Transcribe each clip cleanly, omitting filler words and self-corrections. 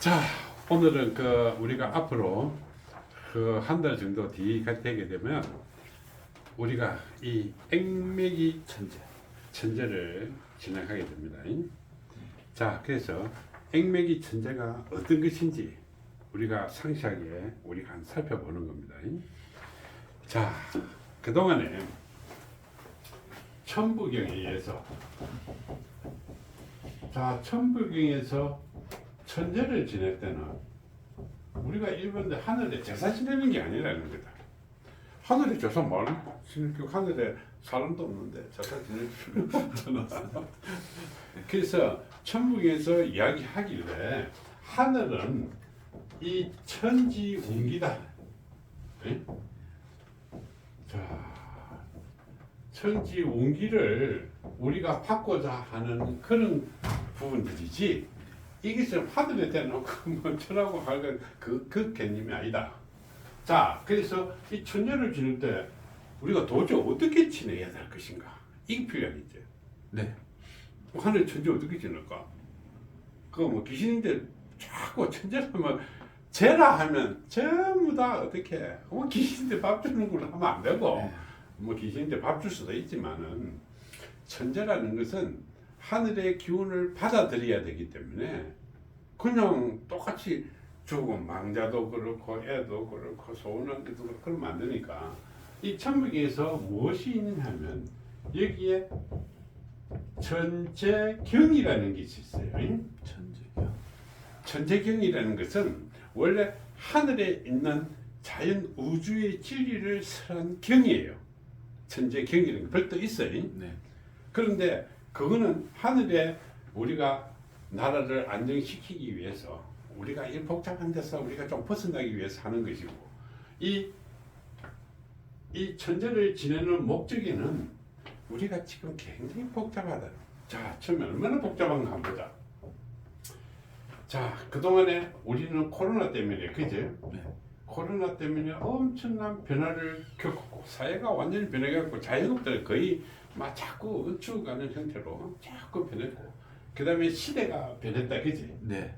자, 오늘은 우리가 앞으로 한 달 정도 뒤가 되게 되면 우리가 이 액매기 천재를 진행하게 됩니다. 자, 그래서 액매기 천재가 어떤 것인지 우리가 상세하게 우리가 한번 살펴보는 겁니다. 자, 그동안에 천부경에서 천재를 지낼 때는 우리가 일본데 하늘에 제사 지내는 게 아니라는 거다. 하늘에 제사 말은 하늘에 사람도 없는데 제사 지낼 필요 없잖아. 그래서 천부경에서 이야기하길래 하늘은 이 천지운기다. 자, 천지운기를 우리가 받고자 하는 그런 부분들이지, 이게 지금 하늘에 대놓고 멈추라고 하는 그 개념이 아니다. 자, 그래서 이 천재를 지낼 때 우리가 도저히 어떻게 지내야 될 것인가, 이게 필요하겠죠. 네. 하늘 천재 어떻게 지낼까? 귀신인데 자꾸 천재라면 죄라 하면 전부 다 어떻게 귀신인데 밥 주는 걸로 하면 안 되고, 귀신인데 밥 줄 수도 있지만은 천재라는 것은 하늘의 기운을 받아들여야 되기 때문에 그냥 똑같이 죽은 망자도 그렇고 애도 그렇고 소원한 것도 그렇고 그러면 안 되니까, 이 천국에서 무엇이 있느냐 하면 여기에 천재경이라는 것이 있어요. 천재경. 천재경이라는 것은 원래 하늘에 있는 자연 우주의 진리를 설한 경이에요. 천재경이라는 게 별도 있어요. 네. 그런데 그거는 하늘에 우리가 나라를 안정시키기 위해서, 우리가 이 복잡한 데서 우리가 좀 벗어나기 위해서 하는 것이고, 이 천재를 지내는 목적에는 우리가 지금 굉장히 복잡하다. 자, 처음에 얼마나 복잡한가 한번 보자. 자, 그동안에 우리는 코로나 때문에, 그죠? 네. 코로나 때문에 엄청난 변화를 겪었고, 사회가 완전히 변해갖고 자영업들 거의 막 자꾸 죽어가는 형태로 자꾸 변했고, 그 다음에 시대가 변했다, 그지? 네.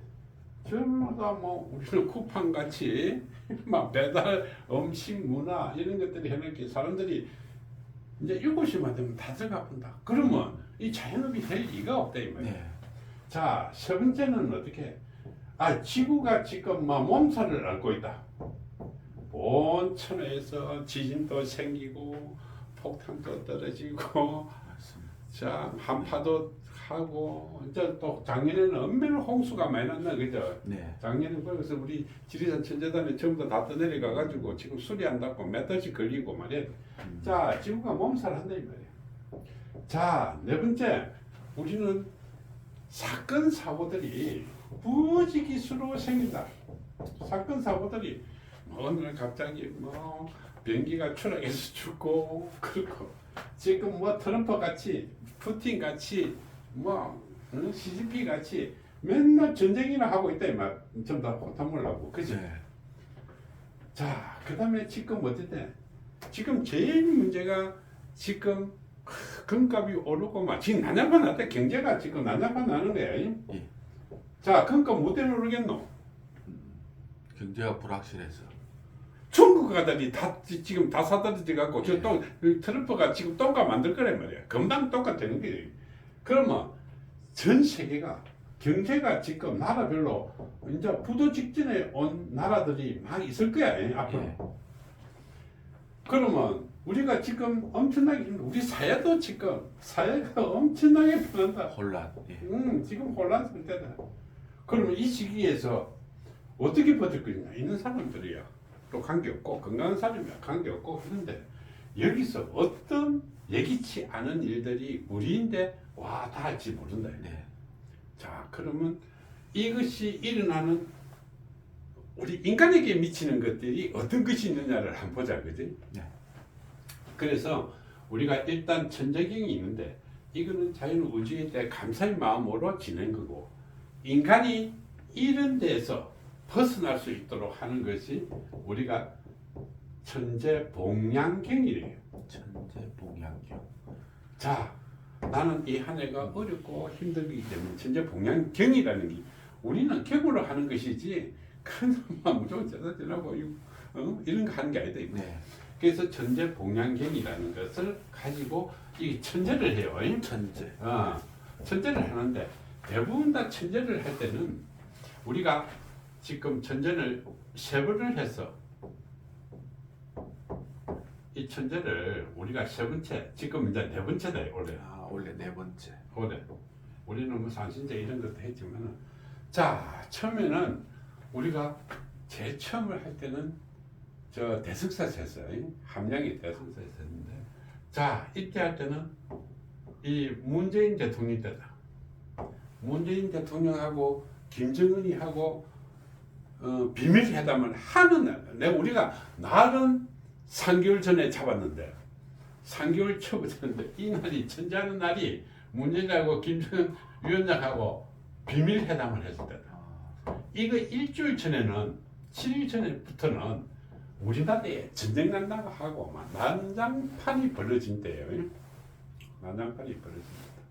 전부 다 우리는 쿠팡 같이 막 배달, 음식, 문화 이런 것들이 해놓게 사람들이 이제 7시만 되면 다 들어가 본다. 그러면 이 자영업이 될 리가 없다, 이 말이야. 네. 자, 세 번째는 어떻게? 지구가 지금 몸살을 앓고 있다. 온 천하에서 지진도 생기고 폭탄도 떨어지고, 자, 한파도 하고, 이제 또 작년에는 엄밀한 홍수가 많이 났나, 그죠? 네. 작년에 그래서 우리 지리산 천재단에 전부 다 떠내려가 가지고 지금 수리한다고 몇 달씩 걸리고 말이야. 자, 지구가 몸살한다 이 말이야. 자, 네 번째, 우리는 사건 사고들이 부지기수로 생긴다. 사건 사고들이 오늘 갑자기 비행기가 추락해서 죽고, 그렇고 지금 트럼프 같이, 푸틴 같이, CCP 같이 맨날 전쟁이나 하고 있다 이 말. 전부 다 호탄물 나고, 그지? 네. 자, 그 다음에 지금 어쨌든 지금 제일 문제가 지금 금값이 오르고 지금 난장판 났다. 경제가 지금 난장판 나는 거야. 예. 자, 금값 못 내놓으겠노? 경제가 불확실해서. 중국가들이 다 지금 다 사들어져 갖고 트럼프가 지금 똥값 만들 거란 말이야. 금방 똥값 되는 게. 그러면 전 세계가 경제가 지금 나라별로 이제 부도 직전에 온 나라들이 막 있을 거야, 앞으로. 예. 그러면 우리가 지금 엄청나게 우리 사회도 지금 사회가 엄청나게 변한다. 혼란. 예. 지금 혼란 상태다. 그러면 이 시기에서 어떻게 버틸 거냐? 있는 사람들이야 또 관계없고, 건강한 사람이야 관계없고, 그런데 여기서 어떤 예기치 않은 일들이 우리인데 다 할지 모른다. 네. 자, 그러면 이것이 일어나는 우리 인간에게 미치는 것들이 어떤 것이 있느냐를 한번 보자, 그지? 네. 그래서 우리가 일단 천재경이 있는데, 이거는 자연 우주에 대해 감사의 마음으로 지낸 거고, 인간이 이런 데서 벗어날 수 있도록 하는 것이 우리가 천재봉양경이래요. 천재봉양경. 자, 나는 이 한 해가 어렵고 힘들기 때문에 천재봉양경이라는 게 우리는 격으로 하는 것이지 큰 사람만 무조건 제사 지내고 이런 거 하는 게 아니다. 이거. 네. 그래서 천재 봉양경이라는 것을 가지고 이 천재를 해요. 천재. 천재를 하는데 대부분 다 천재를 할 때는 우리가 지금 천재를 3번을 해서 이 천재를 우리가 3번째 지금 이제 4번째다 원래. 원래 4번째. 올해 우리는 뭐 산신제 이런 것도 했지만은 자 처음에는 우리가 제일 처음을 할 때는 저 대승사에서 했어요. 함양이 대승사에서 했는데 자 이때 할 때는 이 문재인 대통령 때다. 문재인 대통령하고 김정은이 하고 비밀회담을 하는 날. 내가 우리가 날은 3개월 전에 잡았는데 3개월 쳐붙였는데 이 날이 천재하는 날이 문재인하고 김정은 위원장하고 비밀회담을 했을 때다. 이거 일주일 전에는 7일 전에부터는 우리나라에 전쟁 난다고 하고 막 난장판이 벌어진 때예요. 난장판이 벌어진 때다.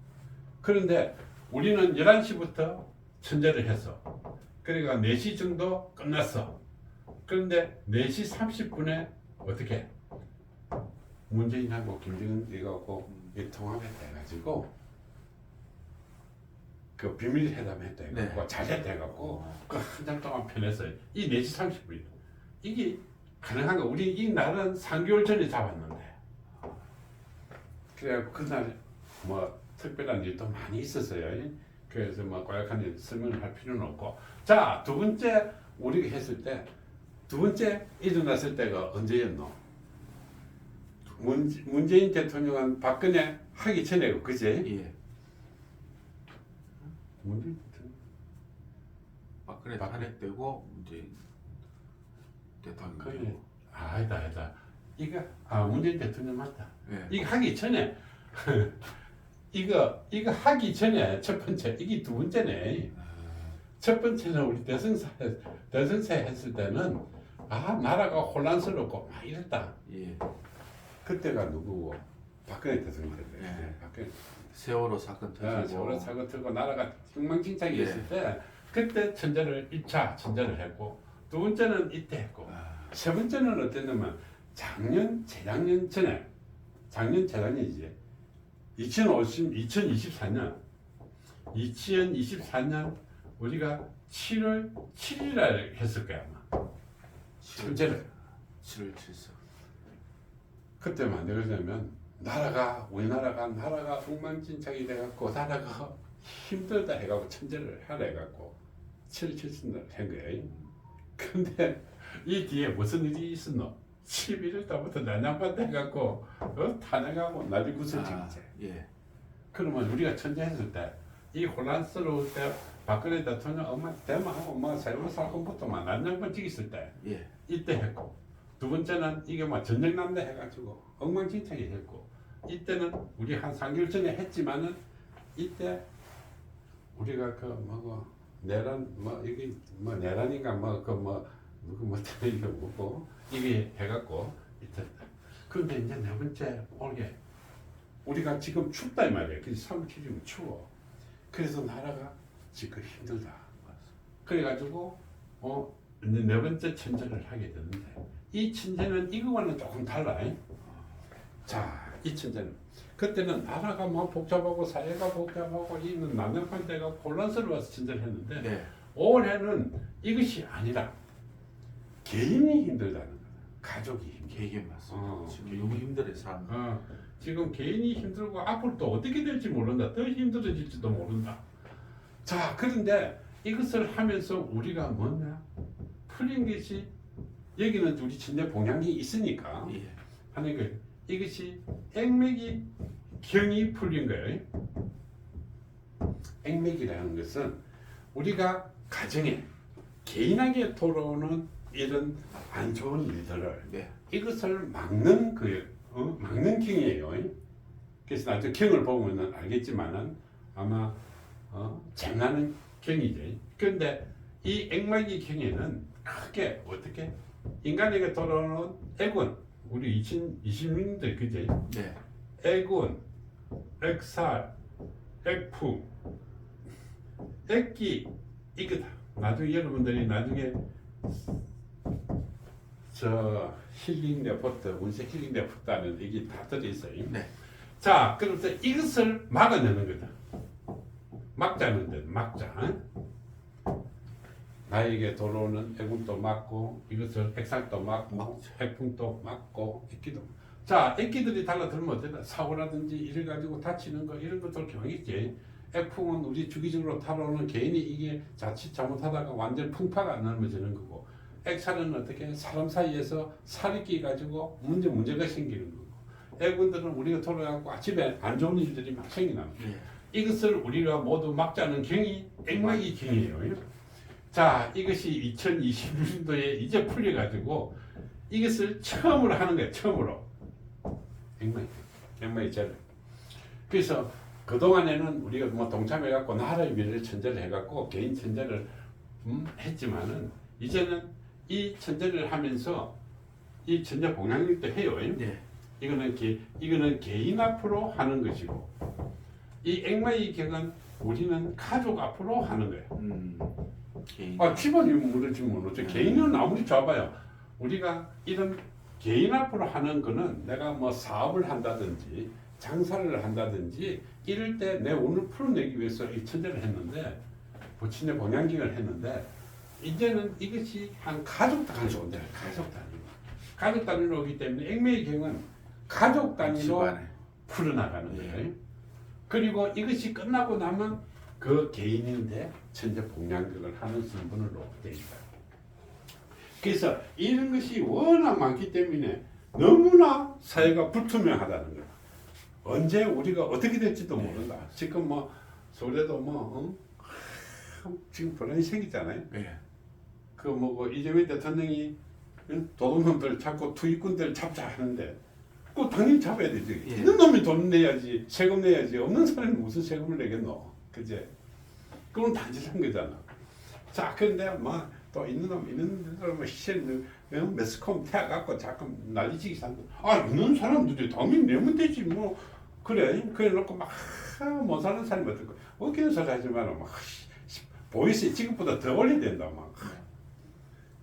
그런데 우리는 11시부터 천재를 했어. 그러니까 4시 정도 끝났어. 그런데 4시 30분에 어떻게 문재인하고 김정은 이거하고 통합에 돼가지고 그 비밀회담 했대고 잘 됐대갖고 그 한 달 동안 편했어요. 이 4시 30분 이게 가능한 거. 우리 이 날은 3개월 전에 잡았는데 그래갖고 그날 뭐 특별한 일도 많이 있었어요. 그래서 뭐 과약한 일 설명을 할 필요는 없고 자 2번째 우리가 했을 때 2번째 일어났을 때가 언제였노? 문재인 대통령은 박근혜 하기 전에 그제? 예. 문재인 대통령 박근혜 탄핵되고 문재인 대통령. 그래. 아니다. 이거 문재인 대통령 맞다. 예. 이거 하기 전에 이거 하기 전에 첫 번째 이게 2번째네. 첫 번째는 우리 대승사 했을 때는 나라가 혼란스럽고 막 이랬다. 예. 그때가 누구고? 박근혜 대통령 때. 예. 박근혜. 세월호 사건 터지고. 세월호 사건 터지고 나라가 엉망진창이 있을 때 그때 천재를 1차 천재를 했고 2번째는 이때 했고 3번째는 어땠냐면 재작년 전에 작년 재작년이지 2024년 우리가 7월 7일날 했을 거야 아마 천재를 7월 7일. 그때만 그러냐면 우리나라가 엉망진창이 돼갖고 나라가 힘들다 해갖고 천재를 하라 해갖고 7월 7일날 한 거야. 근데 이 뒤에 무슨 일이 있었노? 11월 달부터 난장판 돼갖고 탄핵하고 나중에 구슬치기지. 예. 그러면 우리가 천재했을 때 이 혼란스러울 때 박근혜 대통령 엄마 대만하고 뭐 세월호 사건부터 막 난장판 찍었을 때 예. 이때 했고 2번째는 이게 막 전쟁 난다 해가지고 엉망진창이 했고 이때는 우리 한 3개월 전에 했지만은 이때 우리가 그 뭐고 내란 뭐 이게 뭐 내란인가 누구 이거 뭐고 이게 해갖고 이때 그런데 이제 4번째 올게 우리가 지금 춥다 이 말이야. 그래서 3월 7일이면 추워. 그래서 나라가 지금 힘들다. 그래가지고 이제 4번째 천재를 하게 되는데 이 천재는 이거와는 조금 달라. 자, 이 천재는 그때는 나라가 막 복잡하고 사회가 복잡하고 이는 난장판 때가 혼란스러워서 천재를 했는데 네. 올해는 이것이 아니라 개인이 힘들다는 거다. 가족이 힘들다. 개인 맞습니다. 지금 너무 힘들어요 사람. 지금 개인이 힘들고 앞으로 또 어떻게 될지 모른다. 더 힘들어질지도 모른다. 자, 그런데 이것을 하면서 우리가 뭐냐? 풀린 것이 여기는 우리 천재 봉양이 있으니까 예. 하는 거 이것이 액맥이 경이 풀린 거예요. 액맥이라는 것은 우리가 가정에 개인에게 돌아오는 이런 안 좋은 일들을 이것을 막는 막는 경이에요. 그래서 나중에 경을 보면은 알겠지만은 아마 장난은 경이지. 그런데 이 액막이 경에는 크게 어떻게 인간에게 돌아오는 액은 우리 2020년대 그제? 네. 액운, 액살, 액품, 액기 이거다. 나중에 여러분들이 나중에 저 힐링 레포트, 운세 힐링 레포트는 이게 다 들어있어요. 네. 자, 그래서 이것을 막아내는 거다. 막자는 데 막자. 나에게 돌아오는 애군도 막고 이것을 액상도 막고 해풍도 막고 액기도. 자, 액기들이 달라들면 어쩌나 사고라든지 이래 가지고 다치는 거 이런 것들 경험있지. 액풍은 우리 주기적으로 타러오는 개인이 이게 자칫 잘못하다가 완전 풍파가 넘어지는 거고, 액살은 어떻게 사람 사이에서 살이 끼 가지고 문제가 생기는 거고, 애군들은 우리가 돌아가고 아침에 안 좋은 일들이 막 생기는 거예요. 이것을 우리가 모두 막자는 경이 액막이 경이에요. 자, 이것이 2020년도에 이제 풀려가지고 이것을 처음으로 하는 거예요. 처음으로 액막이 제를. 그래서 그동안에는 우리가 뭐 동참해갖고 나라의 미래를 천재를 해갖고 개인 천재를 했지만은 이제는 이 천재를 하면서 이 천재 봉양력도 해요. 네. 이거는 개인 앞으로 하는 것이고, 이 액마의 격은 우리는 가족 앞으로 하는 거예요. 개인. 기본이 모르지 모르죠. 개인은 아무리 잡아요. 우리가 이런 개인 앞으로 하는 거는 내가 뭐 사업을 한다든지 장사를 한다든지 이럴 때 내 운을 풀어내기 위해서 이 천재를 했는데, 부친의 봉양격을 했는데, 이제는 이것이 한 가족 단위로 온다. 가족 단위로 오기 때문에 액매의 경우는 가족 단위로 집안에. 풀어나가는 거예요. 그리고 이것이 끝나고 나면 그 개인인데 천재 봉양격을 하는 신분으로 되어 있다. 그래서 이런 것이 워낙 많기 때문에 너무나 사회가 불투명하다는 거야. 언제 우리가 어떻게 될지도 모른다. 지금 뭐 서울에도 지금 불안이 생기잖아요. 네. 그 뭐고 이재명 대통령이 도둑놈들 잡고 투기꾼들 잡자 하는데, 그 당연히 잡아야 되지. 예. 있는 놈이 돈 내야지, 세금 내야지. 없는 사람이 무슨 세금을 내겠노? 그제? 그건 단지한 거잖아. 자, 그런데 뭐 또 있는 사람 희생 매스컴 태워갖고 자꾸 난리치기 산다. 있는 사람들이 당연히 내면 되지 뭐. 그래 놓고 막 못 사는 사람이 어떨 거야. 웃기는 소리 하지 마라. 막 보이스 지금보다 더 올려야 된다 막.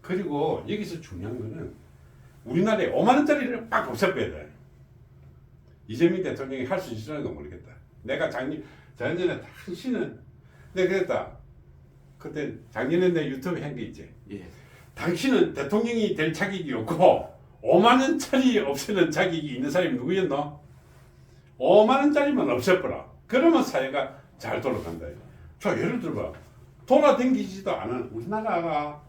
그리고 여기서 중요한 거는 우리나라에 5만 원짜리를 빡 없애버려야 돼. 이재명 대통령이 할 수 있을지는 모르겠다. 내가 작년에 당신은 내가 그랬다. 그때 작년에 내 유튜브 한 게 있지. 예. 당신은 대통령이 될 자격이 없고 5만 원짜리 없애는 자격이 있는 사람이 누구였노? 5만 원짜리만 없애버라. 그러면 사회가 잘 돌아간다. 자, 예를 들어봐. 돌아다니지도 않은 우리나라가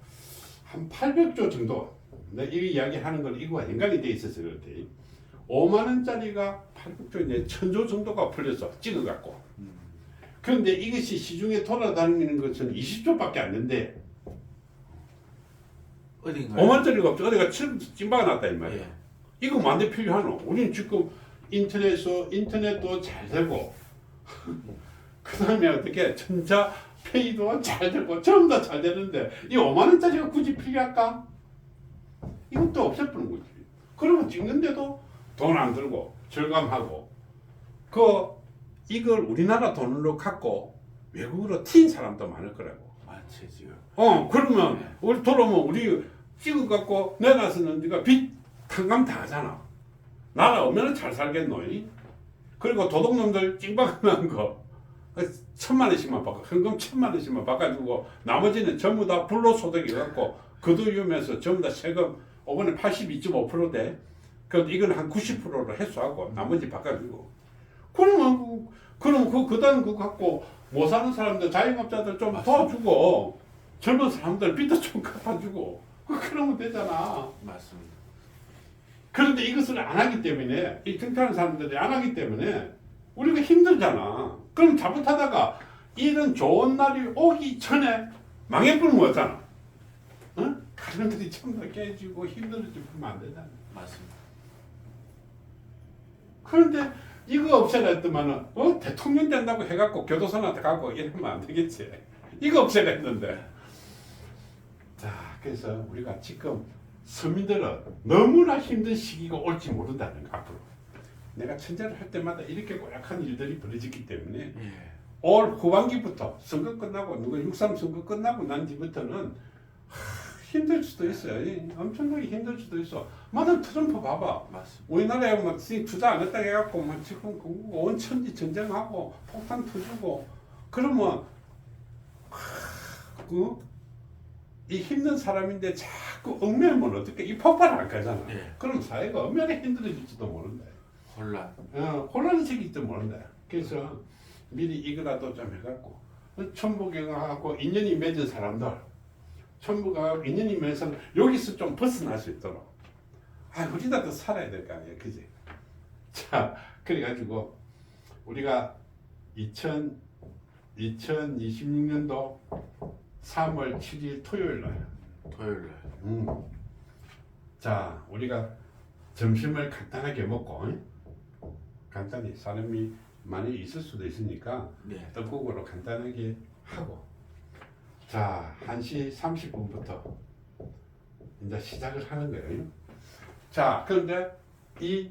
한 800조 정도. 내가 이 이야기하는 건 이거와 연관이 돼 있어서 그렇대. 5만 원짜리가 800조 이제 1000조 정도가 풀려서 찍어갖고. 그런데 이것이 시중에 돌아다니는 것은 20조밖에 안 된대. 어딘가 5만 원짜리가 없죠. 어디가 찐바가 났다 이 말이야. 예. 이거 만데 필요하노? 우리는 지금 인터넷도 잘 되고 그 다음에 어떻게 전자페이도 잘 되고 전부 다 잘 되는데 이 5만 원짜리가 굳이 필요할까? 이것도 없애버리는 거지. 그러면 찍는데도 돈 안 들고 절감하고 이걸 우리나라 돈으로 갖고 외국으로 튄 사람도 많을 거라고. 많지 지금. 그러면 네. 우리 돌아오면 우리 찍어갖고 내놔서는 네가 빚 탕감 다 하잖아. 나라 얼마나 잘 살겠노? 그리고 도둑놈들 찡박한 거 1000만 원씩만 바꿔, 현금 1000만 원씩만 바꿔주고 나머지는 전부 다 불로소득이 갖고 거두면서 전부 다 세금 이번에 82.5% 그 이건 한 90%로 해소하고 나머지 바꿔주고. 그러면 그다음 그거 갖고 못 사는 사람들 자영업자들 좀 맞습니다. 도와주고 젊은 사람들 빚도 좀 갚아주고 그러면 되잖아. 맞습니다. 그런데 이것을 안 하기 때문에 이 등타하는 사람들이 안 하기 때문에 우리가 힘들잖아. 그럼 잘못하다가 이런 좋은 날이 오기 전에 망해버리면 어쩌나? 응? 가정들이 전부 다 깨지고 힘들어지면 안 되잖아. 맞습니다. 그런데 이거 없애라 했더만은 대통령 된다고 해갖고 교도소한테 가고 이러면 안 되겠지. 이거 없애라 했는데. 자, 그래서 우리가 지금 서민들은 너무나 힘든 시기가 올지 모른다는 거 앞으로. 내가 천재를 할 때마다 이렇게 고약한 일들이 벌어졌기 때문에 예. 올 후반기부터 선거 끝나고 누가 6.3 선거 끝나고 난 뒤부터는 힘들 수도 있어요. 엄청나게 힘들 수도 있어. 만약 트럼프 봐봐. 맞습니다. 우리나라에 막 투자 안 했다 해갖고 막 지금 온 천지 전쟁하고 폭탄 터지고 그러면 이 힘든 사람인데 자꾸 얽매이면 어떻게 이 폭발 안 가잖아. 예. 그럼 사회가 얼마나 힘들어질지도 모른다. 혼란. 혼란이 생길지도 모른다. 그래서 미리 이거라도 좀 해갖고 천부경하고 인연이 맺은 사람들 천부가 인연이 맺은 사람 여기서 좀 벗어날 수 있도록 우리나라도 살아야 될 거 아니야. 그지? 자 그래가지고 우리가 2026년도 3월 7일 토요일 날 토요일 날. 자 우리가 점심을 간단하게 먹고 간단히 사람이 많이 있을 수도 있으니까 네. 떡국으로 간단하게 하고 자 1시 30분부터 이제 시작을 하는 거예요. 자 그런데 이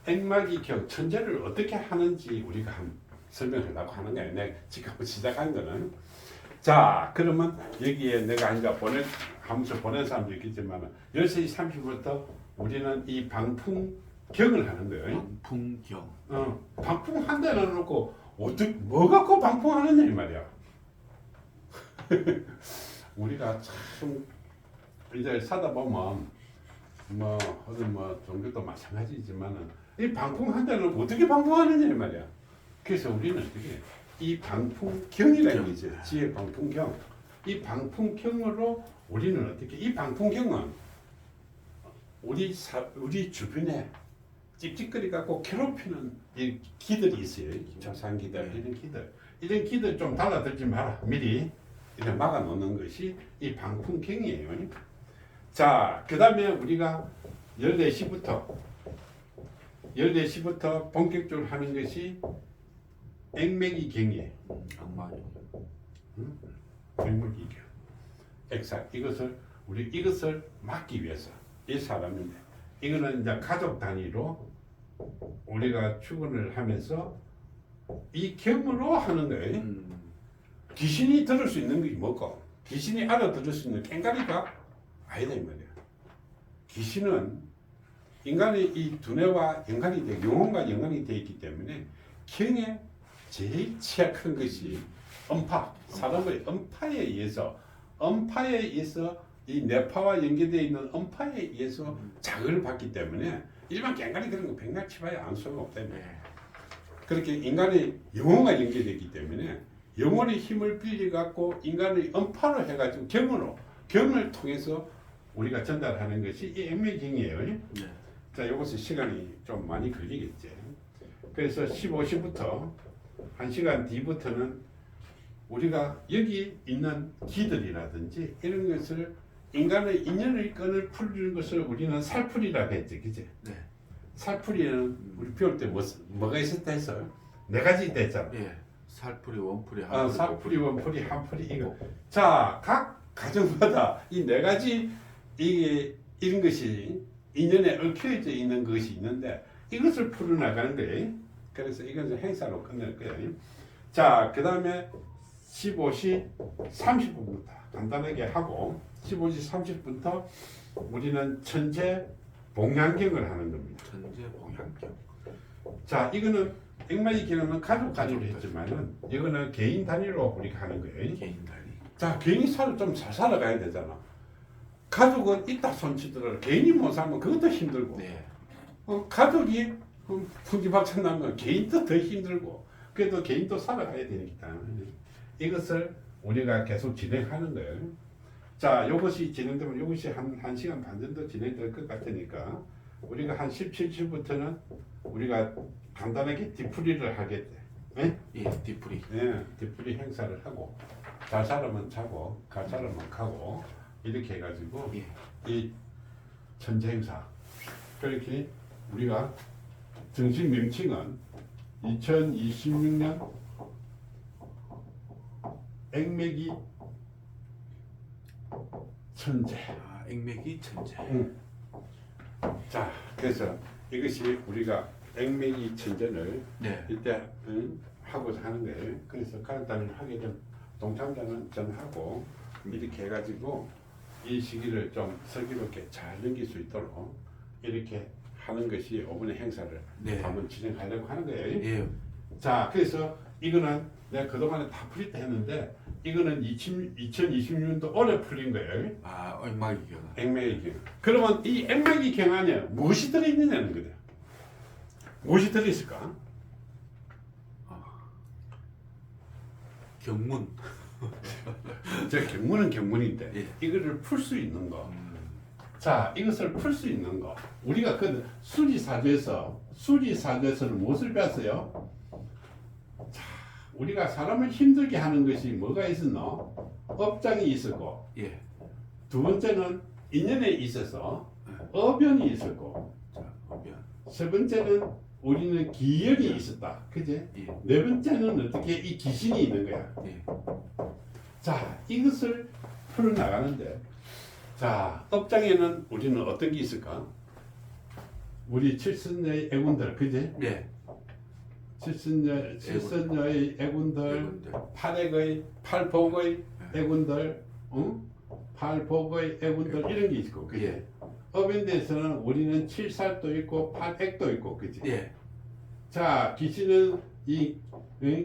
액막이경 천재를 어떻게 하는지 우리가 한번 설명하려고 하는 거예요. 내가 지금 시작한 거는 자 그러면 여기에 내가 이제 하면서 보낸 사람도 있겠지만 10시 30분부터 우리는 이 방풍경을 하는 거예요. 방풍경. 방풍 한 대는 놓고 뭐 갖고 방풍하느냐 이 말이야. 우리가 참 이제 사다 보면 뭐 어떤 뭐 종교도 마찬가지지만은 이 방풍 한 대는 어떻게 방풍하느냐 이 말이야. 그래서 우리는 어떻게 이 방풍경이라는 게 있어요. 지혜 방풍경. 이 방풍경으로 우리는 어떻게 이 방풍경은 우리 주변에 찝찝거리 갖고 괴롭히는 이 기들이 있어요. 조상기들 이런 기들 좀 달라들지 마라. 미리 이렇게 막아 놓는 것이 이 방풍경이에요. 자, 그다음에 우리가 14시부터 본격적으로 하는 것이 액매기경이에요. 악마경. 액매기경. 액사 이것을 막기 위해서 이 사람인데 이거는 이제 가족 단위로 우리가 출근을 하면서 이 경으로 하는 거예요. 귀신이 들을 수 있는 게 뭐고 귀신이 알아들을 수 있는 깽가리가 아니다 이 말이야. 귀신은 인간의 이 두뇌와 연관이 돼 영혼과 연관이 되어 있기 때문에 경에 제일 취약한 것이 음파, 사람의 음파에 의해서 이 뇌파와 연계되어 있는 음파에 의해서 자극을 받기 때문에 일반 깽가리 그런 거 백날 치봐야 아무 소용 없다며. 그렇게 인간의 영혼과 연계되기 때문에 영혼의 힘을 빌려갖고 인간의 음파로 해가지고 경을 통해서 우리가 전달하는 것이 이 액매경이에요. 네. 자, 이것이 시간이 좀 많이 걸리겠지. 그래서 15시부터 1시간 뒤부터는 우리가 여기 있는 기들이라든지 이런 것을 인간의 인연의 끈을 풀리는 것을 우리는 살풀이라고 했지, 그지? 네. 살풀이는 우리 배울 때 뭐가 있었다 했어요? 네 가지 있다 했잖아. 예. 살풀이, 원풀이, 한풀이. 살풀이, 원풀이, 한풀이 이거. 자, 각 가정마다 이 네 가지 이런 것이 인연에 얽혀져 있는 것이 있는데 이것을 풀어나가는 거예요. 그래서 이것은 행사로 끝낼 거예요. 자, 그 다음에 15시 30분부터 간단하게 하고 15시 30분부터 우리는 천재 봉양경을 하는 겁니다. 천재 봉양경. 자, 이거는 액마이 경은 가족 단위로 했지만은 이거는 개인 단위로 우리가 하는 거예요. 개인 단위. 자, 개인이 좀 잘 살아가야 되잖아. 가족은 있다 손치더라도 개인이 못 살면 그것도 힘들고 네. 가족이 풍기박천 나면 개인도 더 힘들고 그래도 개인도 살아가야 되니까 이것을 우리가 계속 진행하는 거예요. 자, 이것이 진행되면 이것이 한 1시간 반 정도 진행될 것 같으니까 우리가 한 17시부터는 우리가 간단하게 뒤풀이를 하겠대. 네? 예, 뒤풀이. 네, 뒤풀이 행사를 하고 잘 살면 자고 갈 사람은 가고 이렇게 해가지고 예. 이 천재 행사 그렇게 우리가 정식 명칭은 2026년 액매기 천재. 액매기 천재. 자, 그래서 이것이 우리가 액매기 천재를 네. 이때 하고자 하는 거예요. 그래서 가족단위를 하게 된 동참자는 전하고 이렇게 해가지고 이 시기를 좀 슬기롭게 잘 넘길 수 있도록 이렇게 하는 것이 5분의 행사를 네. 한번 진행하려고 하는 거예요. 예. 자, 그래서 이거는 내가 그동안에 다 풀렸다 했는데 이거는 2026년도 올해 풀린 거예요. 아, 얼마기 경아. 액맥의 경우. 그러면 이 액맥의 경우 안에 무엇이 들어있느냐는 거예요. 무엇이 들어있을까? 경문. 저 경문은 경문인데 예. 이거를 풀 수 있는 거. 음, 자, 이것을 풀 수 있는 거. 우리가 그 수리사주에서는 무엇을 배웠어요? 자, 우리가 사람을 힘들게 하는 것이 뭐가 있었노? 업장이 있었고, 예. 두 번째는 인연에 있어서 어변이 있었고, 자, 어변. 세 번째는 우리는 기억이 있었다. 그지? 예. 네 번째는 어떻게 이 귀신이 있는 거야. 예. 자, 이것을 풀어나가는데, 자, 업장에는 우리는 어떤 게 있을까? 우리 칠선녀의 애군들, 그지? 예. 칠선녀의 애군들, 여러분들. 팔액의, 팔복의 애군들, 응? 팔복의 애군들, 이런 게 있고, 그지? 예. 업인대에서는 우리는 칠살도 있고, 팔액도 있고, 그지? 예. 자, 귀신은 이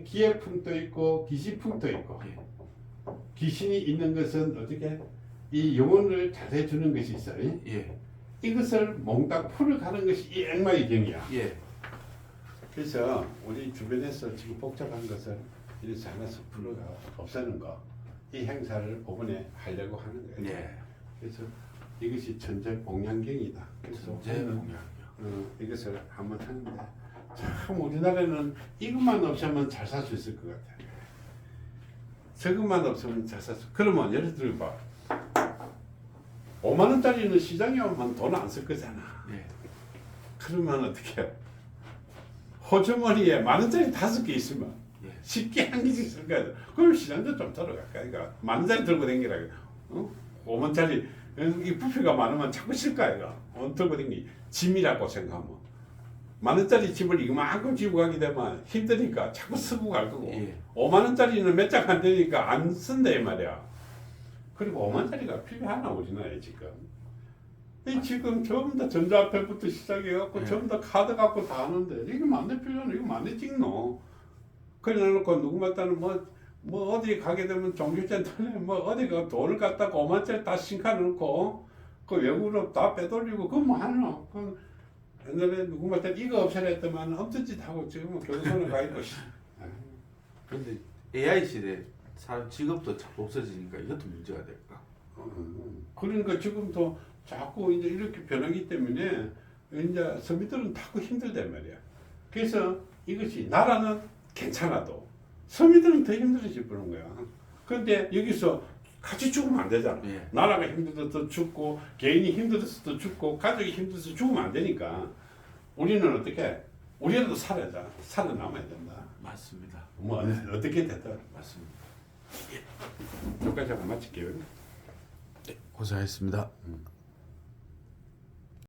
기해풍도 있고, 귀신풍도 있고, 예. 귀신이 있는 것은 어떻게 이 영혼을 잘 해주는 것이 있어요. 예. 이것을 몽땅 풀어가는 것이 이 액마의 경이야. 예. 그래서 우리 주변에서 지금 복잡한 것을 이렇게 하나씩 풀어가 없애는 거, 이 행사를 5분에 하려고 하는 거예요. 예. 그래서 이것이 천재 봉양경이다. 그래서 전제 오늘, 공양경. 이것을 한번 하는데 참 우리나라는 이것만 없으면 잘 살 수 있을 것 같아. 저것만 없으면 잘 살 수. 그러면 예를 들어 봐. 5만 원짜리는 시장에 오면 돈 안 쓸 거잖아. 예. 그러면 어떻게? 호주머니에 1,000원짜리 5개 있으면 예. 쉽게 한 개씩 쓸 거야. 그럼 시장도 좀 들어가. 그러니까 10,000원짜리 들고 다니라. 5만짜리 이 부피가 많으면 자꾸 쓸 거야. 이거. 들고 다니. 짐이라고 생각하면 10,000원짜리 짐을 이만큼 지고 가게 되면 힘드니까 자꾸 쓰고 갈 거고. 예. 5만 원짜리는 몇 장 안 되니까 안 쓴다 이 말이야. 그리고 5만 원짜리가 필요하나 우리나라에 지금. 이 지금 전부 다 전자화폐부터 시작해갖고 네. 전부 다 카드 갖고 다 하는데 이게 만대 필요는 이거 만대 찍노. 그래 놓고 누구말따는 뭐 어디 가게 되면 종교센터에 뭐 어디가 돈을 갖다가 5만 원짜리 다 신카 넣고 그 외국으로 다 빼돌리고 그거 뭐 하노. 그 옛날에 누구말따는 이거 없애라 했더만 없던 짓 하고 지금은 교도소에 가 있고. 그런데 AI 시대 사람 직업도 자꾸 없어지니까 이것도 문제가 될까? 그러니까 지금도 자꾸 이제 이렇게 변하기 때문에 이제 서민들은 자꾸 힘들단 말이야. 그래서 이것이 나라는 괜찮아도 서민들은 더 힘들어져 버는 거야. 그런데 여기서 같이 죽으면 안 되잖아. 예. 나라가 힘들어서 죽고 개인이 힘들어서 죽고 가족이 힘들어서 죽으면 안 되니까 우리는 어떻게 우리라도 살아남아야 된다. 맞습니다. 뭐 어떻게 됐든 맞습니다. 여기까지 하고 마칠게요. 고생하셨습니다.